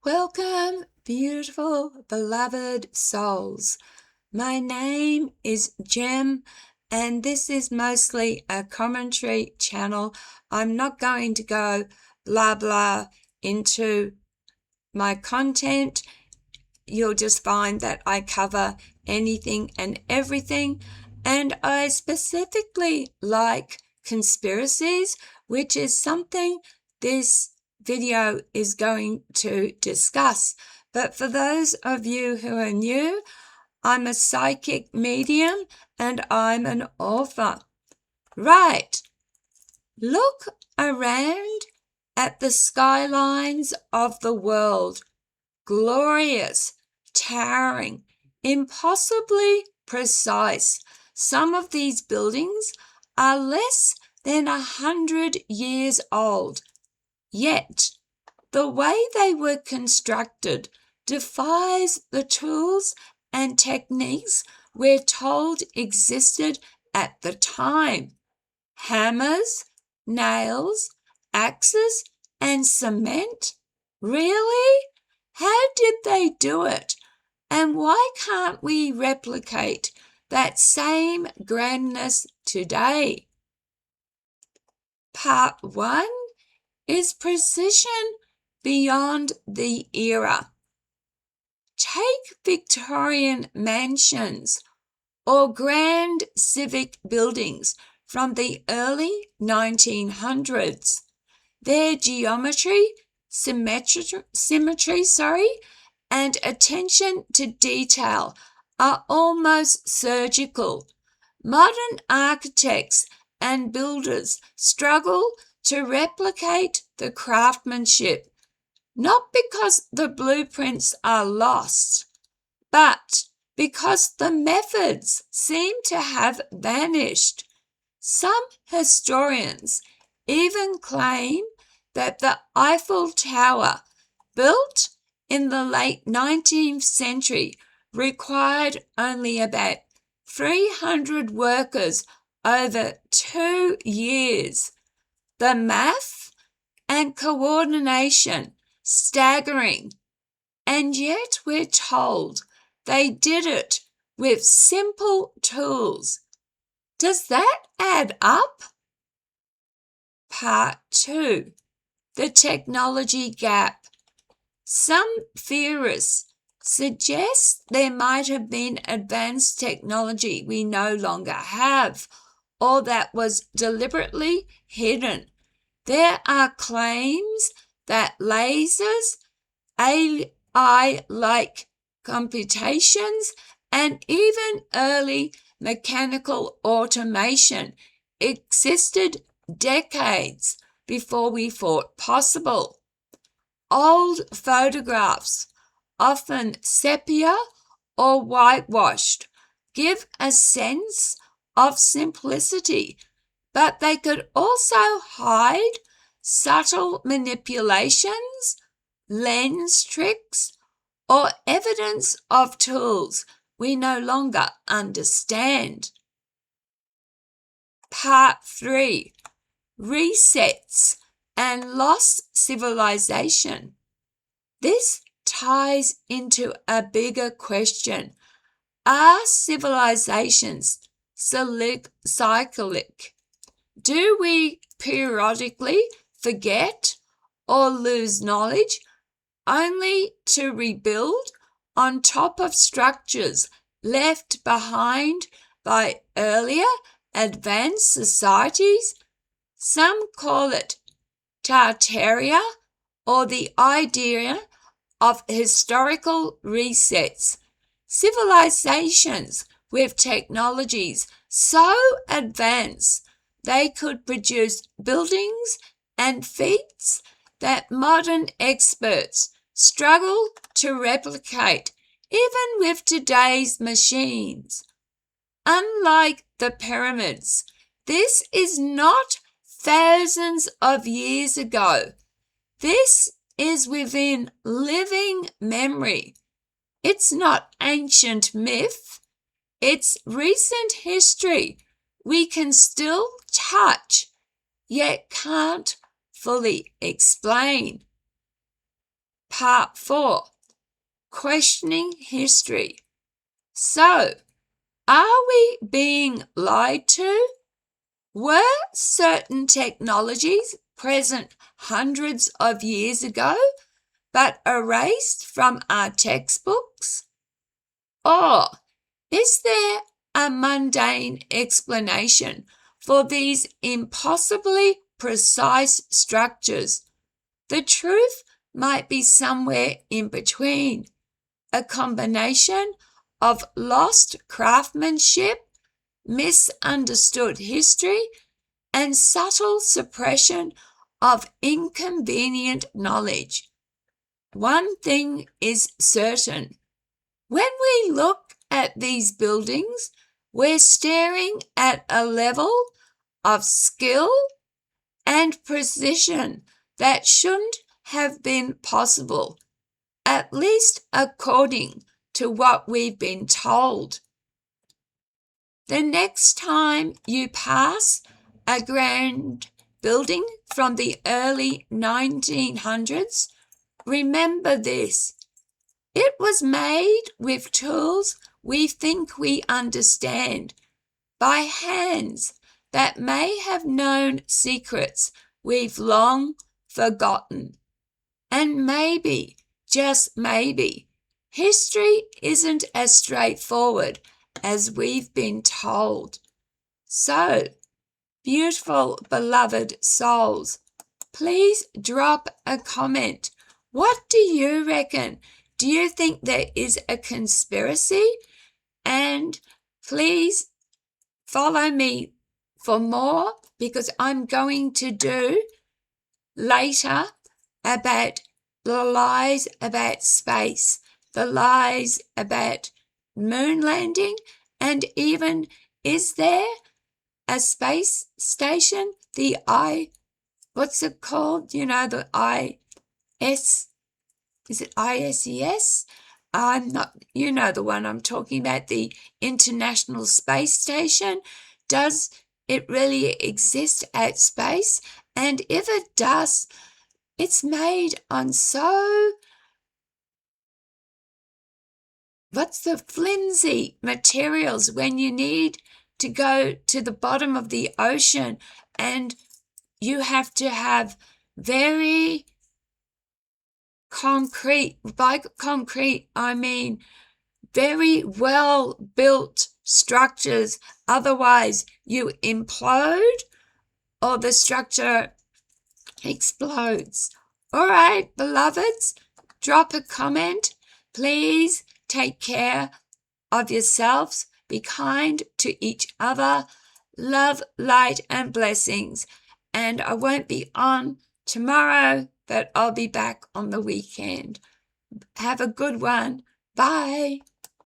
Welcome, beautiful, beloved souls. My name is Jem, and this is mostly a commentary channel. I'm not going to go blah blah into my content. You'll just find that I cover anything and everything, and I specifically like conspiracies, which is something this video is going to discuss. But for those of you who are new, I'm a psychic medium and I'm an author. Right, look around at the skylines of the world. Glorious, towering, impossibly precise. Some of these buildings are less than 100 years old. Yet, the way they were constructed defies the tools and techniques we're told existed at the time. Hammers, nails, axes, and cement? Really? How did they do it? And why can't we replicate that same grandness today? Part 1 is precision beyond the era. Take Victorian mansions or grand civic buildings from the early 1900s. Their geometry, symmetry, and attention to detail are almost surgical. Modern architects and builders struggle to replicate the craftsmanship, not because the blueprints are lost, but because the methods seem to have vanished. Some historians even claim that the Eiffel Tower, built in the late 19th century, required only about 300 workers over 2 years. The math and coordination staggering, and yet we're told they did it with simple tools. Does that add up? Part 2. The technology gap. Some theorists suggest there might have been advanced technology we no longer have, or that was deliberately hidden. There are claims that lasers, AI-like computations, and even early mechanical automation existed decades before we thought possible. Old photographs, often sepia or whitewashed, give a sense of simplicity, but they could also hide subtle manipulations, lens tricks, or evidence of tools we no longer understand. Part 3. Resets and lost civilization. This ties into a bigger question. Are civilizations cyclic? Do we periodically forget or lose knowledge only to rebuild on top of structures left behind by earlier advanced societies? Some call it Tartaria, or the idea of historical resets. Civilizations with technologies so advanced they could produce buildings and feats that modern experts struggle to replicate, even with today's machines. Unlike the pyramids, this is not thousands of years ago. This is within living memory. It's not ancient myth. It's recent history we can still touch, yet can't fully explain. Part 4, Questioning History. So, are we being lied to? Were certain technologies present hundreds of years ago but erased from our textbooks? Or is there a mundane explanation for these impossibly precise structures? The truth might be somewhere in between, a combination of lost craftsmanship, misunderstood history, and subtle suppression of inconvenient knowledge. One thing is certain. When we look at these buildings, we're staring at a level of skill and precision that shouldn't have been possible, at least according to what we've been told. The next time you pass a grand building from the early 1900s, remember this. It was made with tools we think we understand, by hands that may have known secrets we've long forgotten. And maybe, just maybe, history isn't as straightforward as we've been told. So, beautiful, beloved souls, please drop a comment. What do you reckon? Do you think there is a conspiracy? And please follow me for more, because I'm going to do later about the lies about space, the lies about moon landing, and even, is there a space station? What's it called? The IS, is it ISES? I'm not, the one I'm talking about, the International Space Station. Does it really exist at space? And if it does, it's made on what's the flimsy materials when you need to go to the bottom of the ocean, and you have to have very concrete, by concrete I mean very well built structures, otherwise you implode or the structure explodes. All right, beloveds, drop a comment. Please take care of yourselves. Be kind to each other. Love, light, and blessings. And I won't be on tomorrow, but I'll be back on the weekend. Have a good one. Bye.